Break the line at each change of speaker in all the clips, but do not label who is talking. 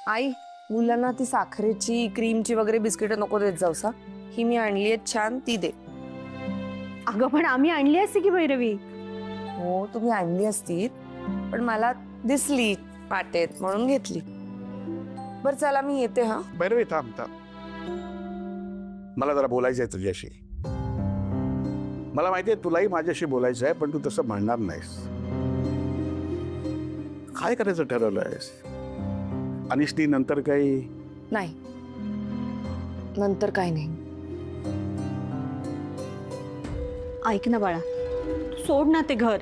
आई, मुलांना ती साखरेची क्रीमची वगैरे बिस्किट नको देत जाऊसा. ही मी आणली आहेत छान, ती दे.
अगं पण आम्ही आणली असती की भैरवी.
हो तुम्ही आणली असती, पण मला दिसली वाटेत म्हणून घेतली. बर चला मी येते. हा
भैरवी थांब थांब, मला जरा बोलायचं आहे तुझ्याशी. मला माहिती आहे तुलाही माझ्याशी बोलायचं आहे, पण तू तसं म्हणणार नाहीस. काय करायचं ठरवलंयस? अनिशनी नंतर काही?
नाही, नंतर काय नाही.
ऐक ना बाळा, सोड ना ते घर.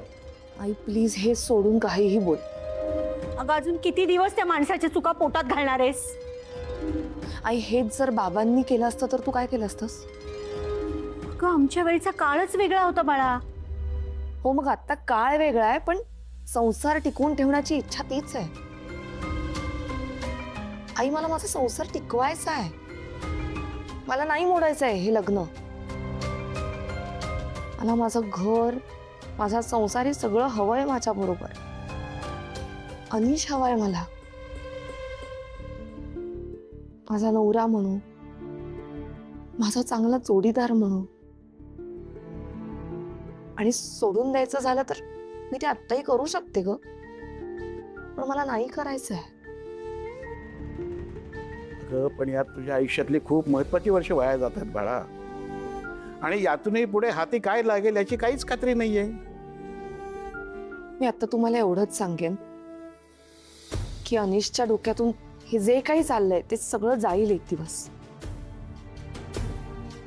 आई प्लीज हे सोडून काहीही बोल.
अगं अजून किती दिवस त्या माणसाच्या चुका पोटात घालणार आहेस?
आई हेच जर बाबांनी केलं असतं तर तू काय केलं असतंस?
अगं आमच्या वेळचा काळच वेगळा होता बाळा.
हो मग आता काळ वेगळा आहे, पण संसार टिकवून ठेवण्याची इच्छा तीच आहे. आई मला माझा संसार टिकवायचा आहे, मला नाही मोडायचं आहे हे लग्न. मला माझं घर, माझा संसार हे सगळं हवंय माझ्या बरोबर. अनिश हवाय मला, माझा नवरा म्हणू, माझा चांगला जोडीदार म्हणू. आणि सोडून द्यायचं झालं तर मी ते आत्ताही करू शकते ग, पण मला नाही करायचंय.
पण यात तुझ्या आयुष्यातली खूप महत्वाची वर्ष वाया जातात बाळा, आणि यातूनही पुढे हाती काय लागेल याची काहीच खात्री नाहीये.
मी आता तुम्हाला एवढंच सांगेन की अनिशच्या डोक्यातून हे जे काही चाललंय ते सगळं जाईल एक दिवस.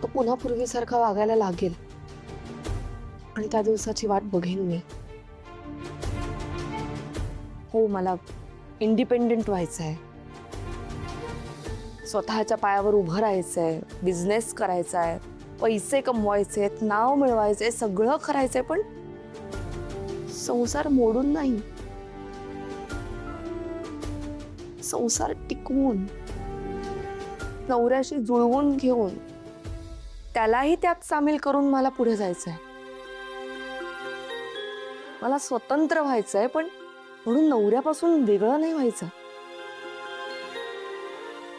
तो पुन्हा पूर्वीसारखा वागायला लागेल आणि त्या दिवसाची वाट बघेन मी. हो मला इंडिपेंडेंट व्हायचंय, स्वतःच्या पायावर उभं राहायचंय, बिझनेस करायचाय, पैसे कमवायचे, नाव मिळवायचे, सगळं करायचंय, पण संसार मोडून नाही, संसार टिकवून, नवऱ्याशी जुळवून घेऊन, त्यालाही त्यात सामील करून मला पुढे जायचंय. मला स्वतंत्र व्हायचंय, पण म्हणून नवऱ्यापासून वेगळं नाही व्हायचं.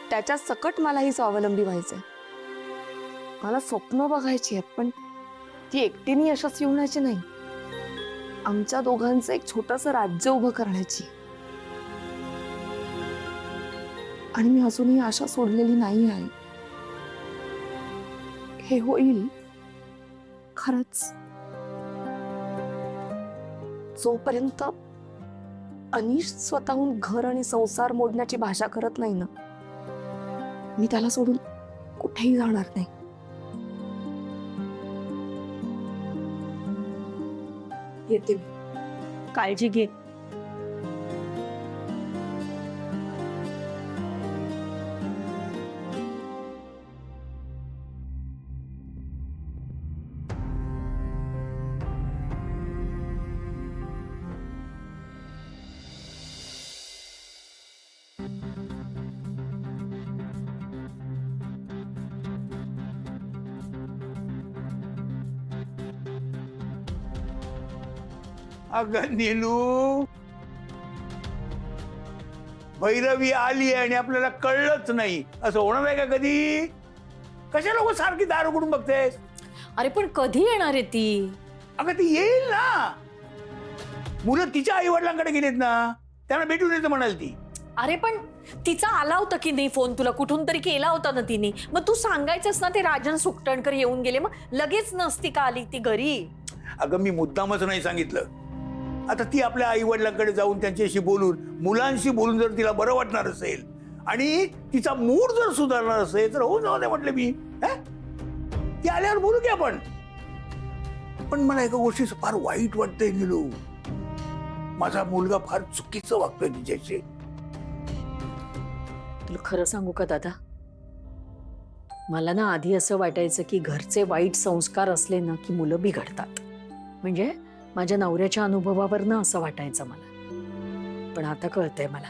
त्याच्या सकट मलाही स्वावलंबी व्हायचंय. मला स्वप्न बघायची आहेत, पण ती एकटीने यशस्वी होण्याची नाही. आमच्या दोघांचं एक छोटंसं राज्य उभं करण्याची. आणि मी अजूनही आशा सोडलेली नाही आहे. हे होईल खरंच, जोपर्यंत अनिश स्वतःहून घर आणि संसार मोडण्याची भाषा करत नाही ना, मी त्याला सोडून कुठेही जाणार नाही. येते मी.
काळजी घे.
अगं नीलू, भैरवी आली आणि आपल्याला कळलंच नाही, असं होणार आहे का कधी? कशा लोक सारखी दार उघडून बघतेस?
अरे पण कधी येणार आहे ती?
अगं ती येईल ना. मुलं तिच्या आई वडिलांकडे गेलेत ना, त्यांना भेटून येतं म्हणाल ती.
अरे पण तिचा आला होता की नाही फोन? तुला कुठून तरी केला होता ना तिने. मग तू सांगायचंस ना, ते राजन सुकटणकर येऊन गेले, मग लगेच नसती का आली ती घरी?
अगं मी मुद्दामच नाही सांगितलं. आता ती आपल्या आई वडिलांकडे जाऊन त्यांच्याशी बोलून, मुलांशी बोलून जर तिला बरं वाटणार असेल आणि तिचा मूड जर सुधारणार असेल तर होऊन जाऊ दे म्हटलं मी. ती आल्यावर बोलू की आपण. पण मला एका गोष्टीचं फार वाईट वाटतंय नीलू. माझा मुलगा फार चुकीचं वागतोय तिच्याशी.
तुला खरं सांगू का दादा, मला ना आधी असं वाटायचं की घरचे वाईट संस्कार असले ना की मुलं बिघडतात. म्हणजे माझ्या नवऱ्याच्या अनुभवावरनं असं वाटायचं मला. पण आता कळतंय मला,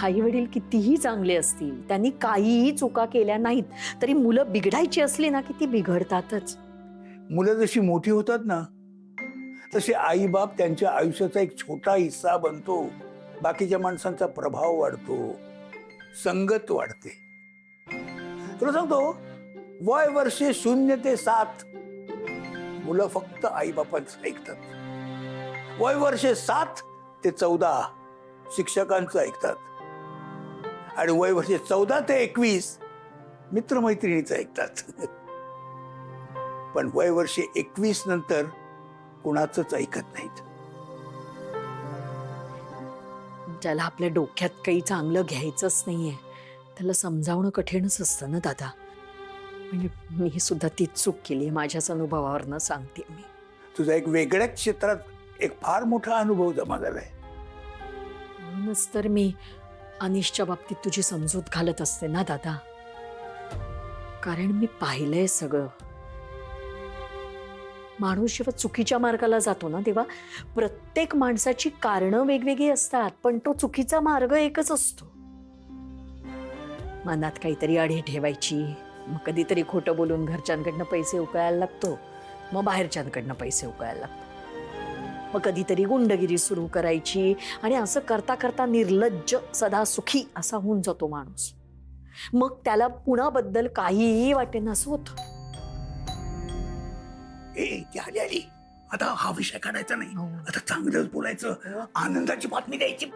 आई वडील कितीही चांगले असतील, त्यांनी काहीही चुका केल्या नाहीत तरी मुलं बिघडायची असली ना की ती बिघडतातच.
मुलं जशी मोठी होतात ना, तसे आई बाप त्यांच्या आयुष्याचा एक छोटा हिस्सा बनतो. बाकीच्या माणसांचा प्रभाव वाढतो, संगत वाढते. तुला सांगतो, वय वर्षे 0 ते 7 मुलं फक्त आईबापांचं ऐकतात. वय वर्षे 7 ते 14 शिक्षकांचं ऐकतात. आणि वय वर्षे 14 ते 21 मित्रमैत्रिणीचं ऐकतात. पण वय वर्षे 21 नंतर कुणाचंच ऐकत नाहीत.
ज्याला आपल्या डोक्यात काही चांगलं घ्यायचंच नाहीये त्याला समजावणं कठीणच असतं ना दादा. म्हणजे मी सुद्धा तीच चूक केली, माझ्याच अनुभवावरनं सांगते मी.
तुझा एक वेगळ्याच क्षेत्रात एक फार मोठा अनुभव जमा झालाय.
म्हणूनच तर मी अनिशच्या बाबतीत तुझी समजूत घालत असते ना दादा. कारण मी पाहिलंय सगळं. माणूस जेव्हा चुकीच्या मार्गाला जातो ना तेव्हा प्रत्येक माणसाची कारणं वेगवेगळी असतात, पण तो चुकीचा मार्ग एकच असतो. मनात काहीतरी अढी ठेवायची, मग कधीतरी खोटं बोलून घरच्यांकडनं पैसे उकळायला लागतो, मग बाहेरच्यांकडनं पैसे उकळायला लागतो, मग कधीतरी गुंडगिरी सुरू करायची, आणि असं करता करता निर्लज्ज सदा सुखी असा होऊन जातो माणूस. मग त्याला कुणाबद्दल काहीही वाटेना असं होतं.
ती आली. आता हा विषय काढायचा नाही,
हो.
आता चांगलंच बोलायचं, आनंदाची बातमी द्यायची.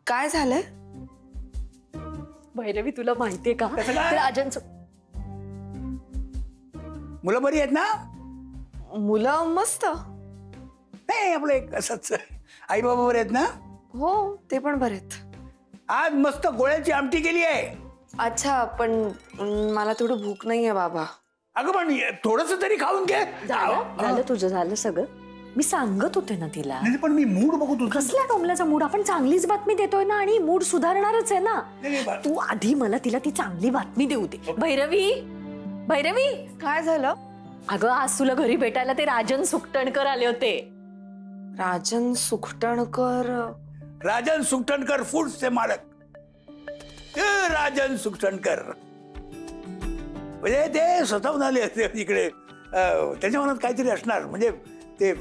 काय झालंय?
भैरवी तुला माहितीये का,
कसं काय?
ते राजांचं
मुलं बरी आहेत ना?
मुलं मस्त.
नाही, आपलं एक असंच आई बाबा बरे आहेत ना?
हो, ते पण बरेत.
आज मस्त गोळ्याची आमटी केली आहे.
अच्छा, पण मला थोडं भूक नाहीये बाबा.
अगं पण थोडस तरी खाऊन घे.
झालं तुझं, झालं सगळं. मी सांगत होते ना तिला.
नाही, पण मी मूड बघतो.
कसल्या टोमल्याचा मूड? आपण चांगलीच बातमी देतोय ना, आणि मूड सुधारणारच आहे ना. तू आधी मला तिला ती चांगली बातमी देऊ दे. भैरवी, भैरवी,
काय झालं?
अगं आज तुला घरी भेटायला ते राजन सुकटणकर आले होते.
राजन सुखटणकर?
राजन सुकटणकर फूड्सचे मालक. ते राजन सुकटणकर म्हणजे ते स्वतःहून आले असते इकडे. त्याच्या मनात काहीतरी असणार, म्हणजे ते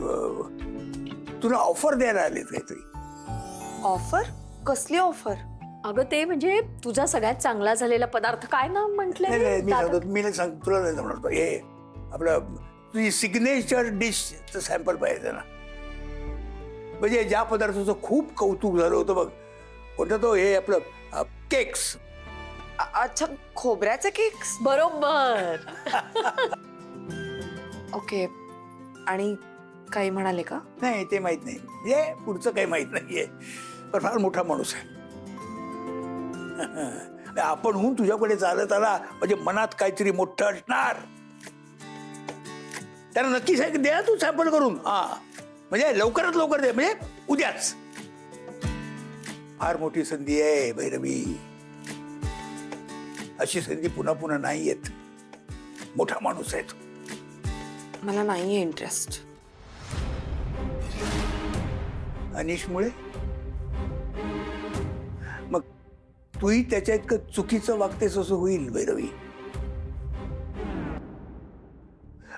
तुला ऑफर द्यायला आले काहीतरी.
ऑफर? कसली ऑफर?
अगं ते म्हणजे तुझा सगळ्यात चांगला झालेला पदार्थ काय ना म्हटले.
नाही, मी सांगतो, मी नाही सांग, तुला नाही जमणार. हे आपलं तुझी सिग्नेचर डिशचं सॅम्पल पाहिजे ना. म्हणजे ज्या पदार्थाचं खूप कौतुक झालं होतं बघ, कोणतं तो, हे आपलं केक्स.
अच्छा, खोबऱ्याचे केक्स?
बरोबर.
ओके. आणि काही म्हणाले का?
नाही, ते माहित नाही, म्हणजे पुढचं काही माहित नाहीये. पण फार मोठा माणूस आहे. आपणहून तुझ्याकडे चालत आला म्हणजे मनात काहीतरी मोठं असणार. त्याला नक्की सांग, द्या तू सॅम्पल करून. हा, म्हणजे लवकरात लवकर दे, म्हणजे उद्याच. फार मोठी संधी आहे भैरवी. अशी संधी पुन्हा पुन्हा नाही येत. मोठा माणूस आहे तो.
मला नाहीये इंटरेस्ट.
अनिशमुळे? मग तूही त्याच्या इतकं चुकीचं वागतेस असं होईल भैरवी.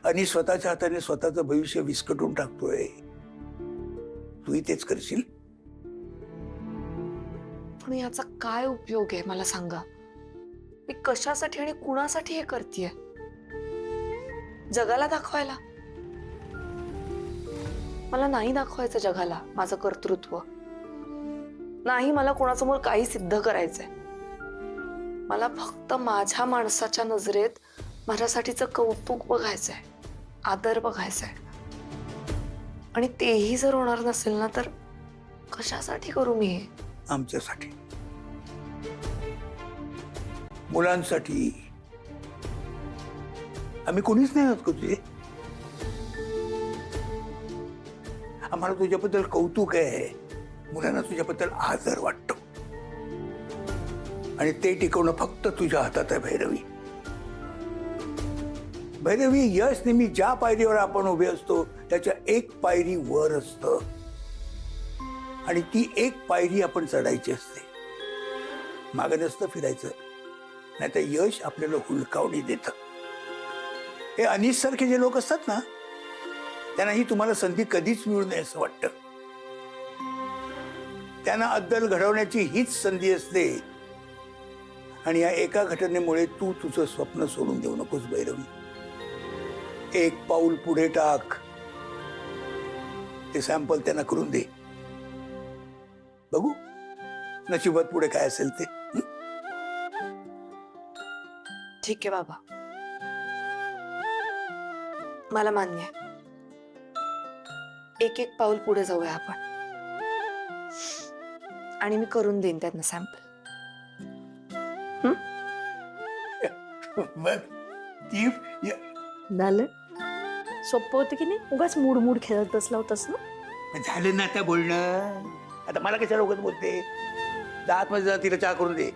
अनिश स्वतःच्या हाताने स्वतःचं भविष्य विस्कटून टाकतोय. तूही तेच करशील?
पण याचा काय उपयोग आहे मला सांगा. मी कशासाठी आणि कुणासाठी हे करतेय? जगाला दाखवायला? मला नाही दाखवायचं जगाला माझं कर्तृत्व. नाही मला कोणासमोर काही सिद्ध करायचंय. मला फक्त माझ्या माणसाच्या नजरेत माझ्यासाठीचं कौतुक बघायचंय, आदर बघायचाय. आणि तेही जर होणार नसेल ना, तर कशासाठी करू मी हे?
आमच्यासाठी, मुलांसाठी. आम्ही कोणीच नाही आहोत का तुझे? आम्हाला तुझ्याबद्दल कौतुक आहे, मुलांना तुझ्याबद्दल आदर वाटतो. आणि ते टिकवणं फक्त तुझ्या हातात आहे भैरवी. भैरवी, यश नेहमी ज्या पायरीवर आपण उभे असतो त्याच्या एक पायरी वर असतं, आणि ती एक पायरी आपण चढायची असते. मागे नसतं फिरायचं. नाही तर यश आपल्याला हुलकावणी देतं. हे अनिस सारखे जे लोक असतात ना, त्यांना ही तुम्हाला संधी कधीच मिळू नये असं वाटतं. त्यांना अद्दल घडवण्याची हीच संधी असते. आणि या एका घटनेमुळे तू तुझं स्वप्न सोडून देऊ नकोस भैरवी. एक पाऊल पुढे टाक. ते सॅम्पल त्यांना करून दे. बघू नशिबात पुढे काय असेल ते.
ठीक आहे बाबा, मला मान्य आहे. एक एक पाऊल पुढे जाऊया आपण, आणि मी करून देईन त्यांना सॅम्पल.
बघ ती
झालं सोपं होतं की नाही? उगाच मूड मूड खेळत बसला होतास ना.
झालं ना आता बोलणं. आता मला कशाला उगाच बोलते. दात मध्ये जा, तिला चहा करून दे.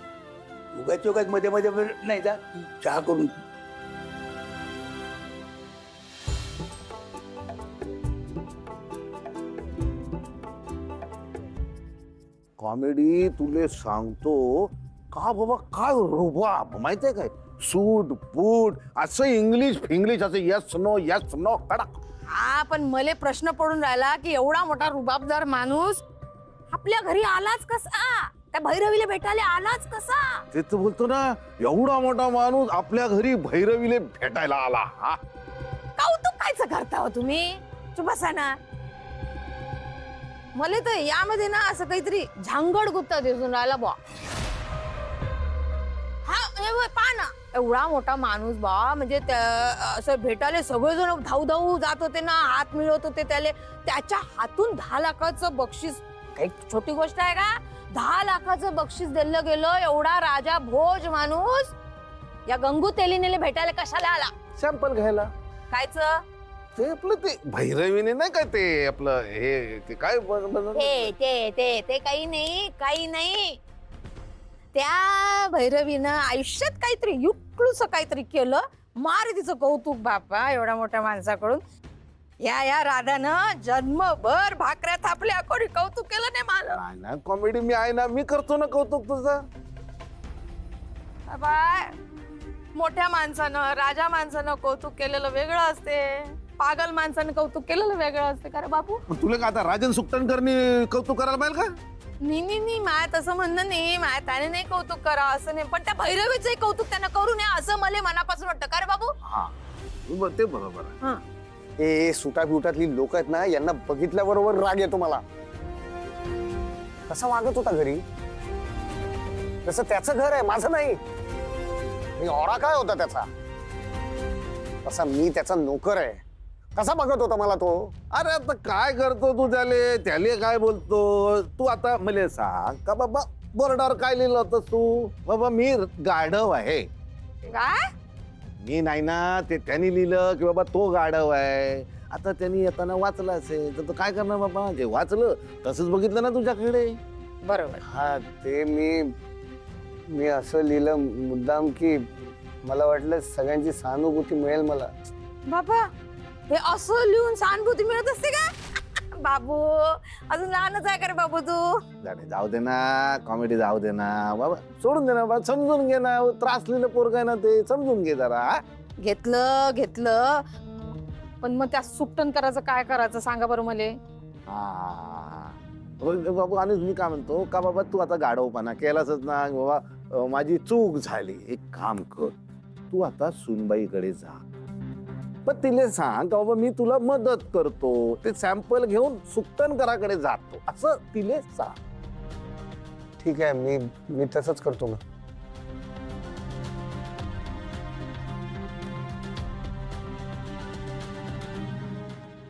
उगाच उगाच मध्ये मध्ये नाही जा, चहा करून.
कॉमेडी तुले सांगतो का बाबा, काय रुबाब माहितीये काय? सूट बूट असं इंग्लिश फिंग्लिश असं यस नो कडक.
हा, पण मला प्रश्न पडून राहिला की एवढा मोठा रुबाबदार माणूस आपल्या घरी आलाच कसा? त्या भैरवीला भेटायला आलाच कसा?
ते तर बोलतो ना, एवढा मोठा माणूस आपल्या घरी भैरवीले भेटायला आला. हा,
कौतुक कायचं करता हो तुम्ही? चुप बसा ना. मला तर यामध्ये ना असं काहीतरी झांगड गुप्ता दिसून राहिला बा. हा पहा ना, एवढा मोठा माणूस बा, म्हणजे असं भेटायला सगळेजण धाऊ धाऊ जात होते ना, हात मिळवत होते त्याला. त्याच्या हातून 10 लाखाचं बक्षीस काही छोटी गोष्ट आहे का? 10 लाखाचं बक्षीस दिलं गेलं. एवढा राजा भोज माणूस या गंगू तेलिनीला भेटायला कशाला आला?
सॅम्पल घ्यायला.
कायच
ते आपलं ते भैरवीने नाही काय ते आपलं हे ते काय
ते काही नाही. त्या भैरवीनं आयुष्यात काहीतरी युक्लूस काहीतरी केलं. मारे तिचं कौतुक बापा एवढ्या मोठ्या माणसाकडून. या राधानं जन्मभर भाकऱ्या थापल्या, कोणी कौतुक केलं नाही मला.
नाही ना, कॉमेडी मी आहे ना, मी करतो ना कौतुक तुझं.
बाय, मोठ्या माणसानं राजा माणसानं कौतुक केलेलं वेगळं असते, पागल माणसानं कौतुक केलेलं वेगळं असते. का रे बापू?
तुला का आता राजन सुकटणकरनी कौतुक करायला पाहिजे का?
नाही माय तसं म्हणणं नाही. माय त्याने नाही कौतुक करा असं नाही, पण त्या भैरवीचंही कौतुक त्यांना करू नये असं मला मनापासून वाटतं. का रे बाबू?
हा, ते बरोबर आहे.
हे सुटा बिवटातली लोक आहेत ना, यांना बघितल्याबरोबर राग येतो मला. कसा वागत होता घरी, तसं त्याचं घर आहे, माझं नाही. मी औरा काय होता त्याचा, तसा मी त्याचा नोकर आहे. कसा बघत होता मला तो.
अरे आता काय करतो तू त्याले काय बोलतो तू? आता मला सांग का बाबा, बोर्डावर काय लिहिलं होतं तू? बाबा मी गाढव आहे.
काय?
मी नाही ना, ते त्यांनी लिहिलं की बाबा तो गाढव आहे. आता त्यांनी येताना वाचलं असेल तर काय करणार बाबा? जे वाचलं तसंच बघितलं ना तुझ्याकडे.
बरोबर.
हा, ते मी असं लिहिलं मुद्दाम की मला वाटलं सगळ्यांची सहानुभूती मिळेल मला.
बाबा, हे असं लिहून सहानुभूती मिळत असते का? बाबू अजून लहानच आहे का रे बाबू तू?
जाऊ दे ना, कॉमेडी जाऊ दे ना बाबा, सोडून दे ना बाबा, समजून घे ना. त्रासलेलं पोरग आहे ना, ते समजून घे जरा.
घेतलं पण मग त्या सुकटन करायचं काय करायचं सांगा बरं मला.
बाबू, आणि मी काय म्हणतो का बाबा, तू आता गाढवपणा केलाच ना बाबा, माझी चूक झाली. एक काम कर, तू आता सुनबाईकडे जा, पण तिला सांग का बाबा मी तुला मदत करतो, ते सॅम्पल घेऊन सुकटनकराकडे जातो असं तिले सांग.
ठीक आहे, मी तसंच करतो ना.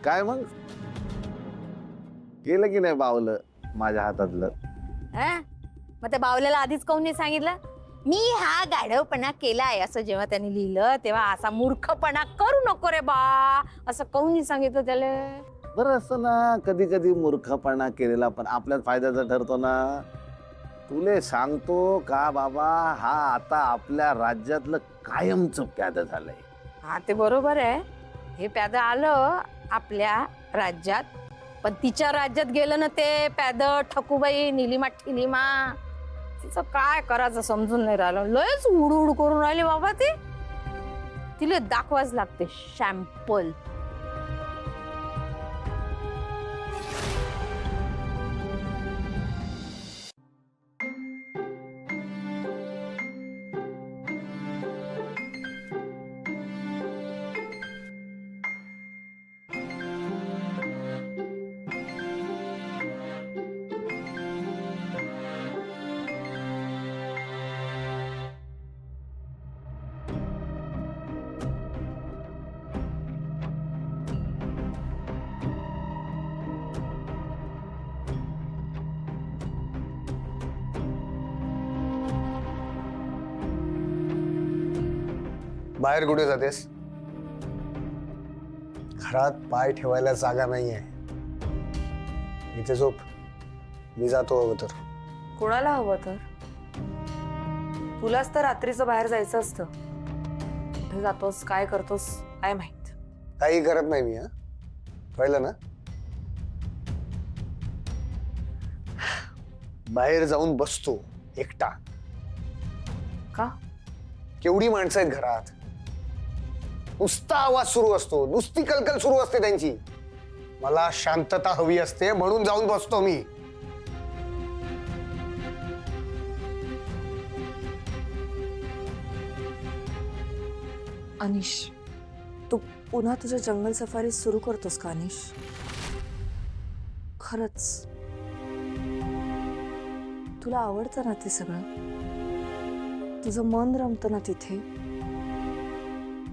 काय मग केलं की नाही बावलं माझ्या हातातलं?
मग त्या बावल्याला आधीच काऊन नाही सांगितलं? मी हा गाढवपणा केलाय असं जेव्हा त्यांनी लिहिलं तेव्हा असा मूर्खपणा करू नको रे बा असं काऊन नाही सांगितलं त्याला?
बरं असं ना, कधी कधी मूर्खपणा केलेला पण आपल्याच फायद्याचा ठरतो ना. तुले सांगतो का बाबा, हा आता आपल्या राज्यातलं कायमचं प्याद झालंय.
हा, ते बरोबर आहे. हे प्याद आलं आपल्या राज्यात, पण तिच्या राज्यात गेलं ना ते प्याद ठकूबाई, निलिमा ठिलिमा. तिचं काय करायचं समजून नाही राहिलं. लयच उडूड करून राहिले बाबा ती. तिला दाखवाच लागते शॅम्पल.
बाहेर कुठे जातेस? घरात पाय ठेवायला जागा नाहीये. इथे झोप, मी जातो हवं तर.
कोणाला हवं तर? तुलाच तर रात्रीचं बाहेर जायचं असतं. कुठे जातोस, काय करतोस, काय माहित.
काही करत नाही मी. हा, कळलं ना? बाहेर जाऊन बसतो एकटा.
का?
केवढी माणसं आहेत घरात. नुसता आवाज सुरू असतो, नुसती कलकल सुरू असते त्यांची. मला शांतता हवी असते म्हणून जाऊन बसतो मी.
अनिश, तू पुन्हा तुझ्या जंगल सफारी सुरू करतोस का अनिश? खरंच तुला आवडतं ना ते सगळं? तुझं मन रमतं ना तिथे?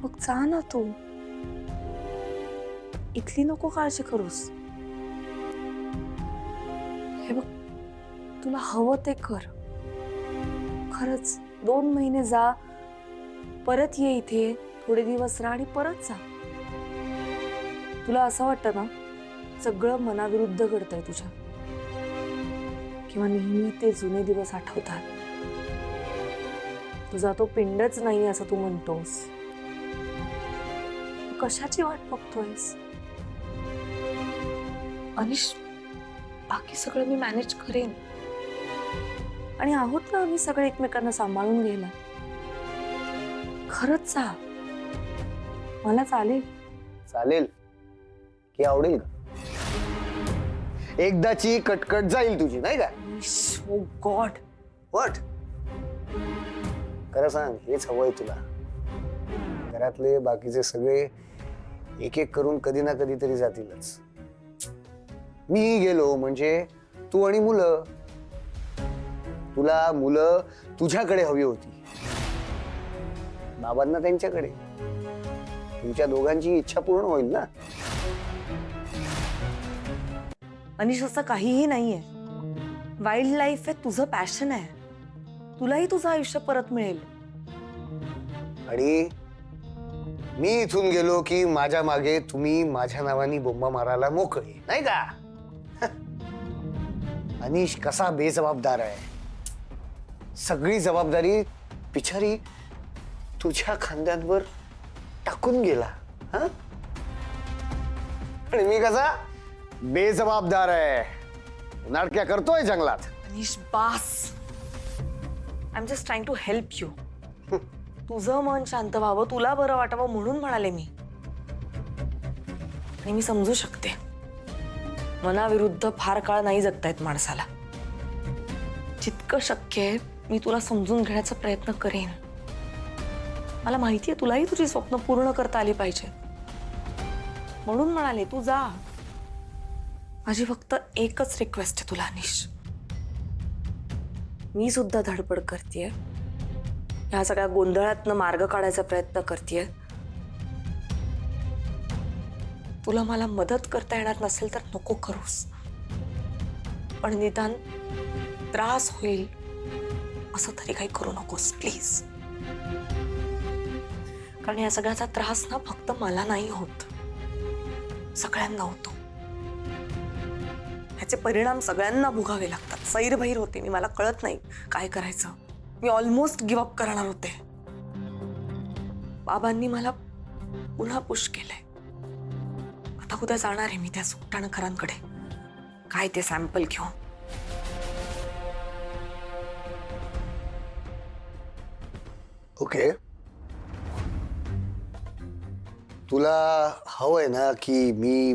मग जा ना तू. इथली नको काळजी करूस. हे बघ, तुला हवं ते कर. खरंच 2 महिने जा, परत ये इथे, थोडे दिवस राहा आणि परत जा. तुला असं वाटतं ना सगळं मनाविरुद्ध घडतंय तुझ्या, किंवा नेहमी ते जुने दिवस आठवतात. तुझा तो पिंडच नाही असं तू म्हणतोस. कशाची वाट बघतोयस? अनिश, बाकी सगळं मी मॅनेज करेन. आणि आहोत ना आम्ही सगळे एकमेकांना सांभाळून घ्यायला. खरंच जा, मला चालेल.
चालेल की आवडेल का? एकदाची कटकट जाईल तुझी, नाही का?
ओ गॉड.
वॉट? खरं सांग, हेच हवंय तुला? घरातले बाकीचे सगळे एक एक करून कधी ना कधी तरी जातीलच. मी गेलो म्हणजे तू आणि मुलं. तुला मुलं तुझ्याकडे हवी होती, बाबांना त्यांच्याकडे. तुमच्या दोघांची इच्छा पूर्ण होईल ना?
अनिश, असं काहीही नाहीये. वाईल्ड लाईफ आहे, तुझं पॅशन आहे. तुलाही तुझं आयुष्य परत मिळेल.
आणि मी इथून गेलो की माझ्या मागे तुम्ही माझ्या नावानी बोंबा मारायला मोकळे, नाही का? अनिश कसा बेजबाबदार आहे. सगळी जबाबदारी बिचारी तुझ्या खांद्यांवर टाकून गेला. हा, आणि मी कसा बेजबाबदार आहे, नाटक्या करतोय जंगलात.
अनिश, बास. I am just trying to help you. तुझं मन शांत व्हावं, तुला बरं वाटावं म्हणून म्हणाले मी. आणि मी समजू शकते, मनाविरुद्ध फार काळ नाही जगता येत माणसाला. जितकं शक्य आहे मी तुला समजून घेण्याचा प्रयत्न करेन. मला माहिती आहे तुलाही तुझी स्वप्न पूर्ण करता आली पाहिजे, म्हणून म्हणाले तू जा. माझी फक्त एकच रिक्वेस्ट आहे तुला अनिश. मी सुद्धा धडपड करतेय, ह्या सगळ्या गोंधळातनं मार्ग काढायचा प्रयत्न करतेय. तुला मला मदत करता येणार नसेल तर नको करूस, पण निदान त्रास होईल असं तरी काही करू नकोस प्लीज. कारण या सगळ्याचा त्रास ना फक्त मला नाही होत, सगळ्यांना होतो. ह्याचे परिणाम सगळ्यांना भोगावे लागतात. सैरभैर होते मी, मला कळत नाही काय करायचं. मी ऑलमोस्ट गिव्ह अप करणार होते. बाबांनी मला पुन्हा पुश केलंय. आता उद्या जाणार आहे मी त्या सुट्टाणकरांकडे, काय ते सॅम्पल घेऊन.
ओके, तुला हवंय ना की मी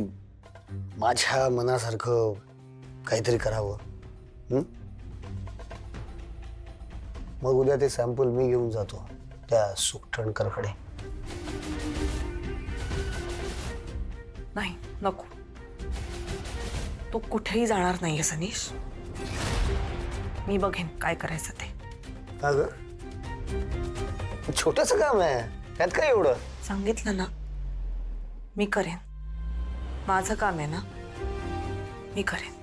माझ्या मनासारखं काहीतरी करावं? हं? मग उद्या ते सॅम्पल मी घेऊन जातो त्या सुखटणकरकडे.
नाही, नको. तो कुठेही जाणार नाहीये सनीश. मी बघेन काय करायचं ते.
का ग? छोटस काम आहे, त्यात काय एवढं?
सांगितलं ना, मी करेन. माझं काम आहे ना, मी करेन.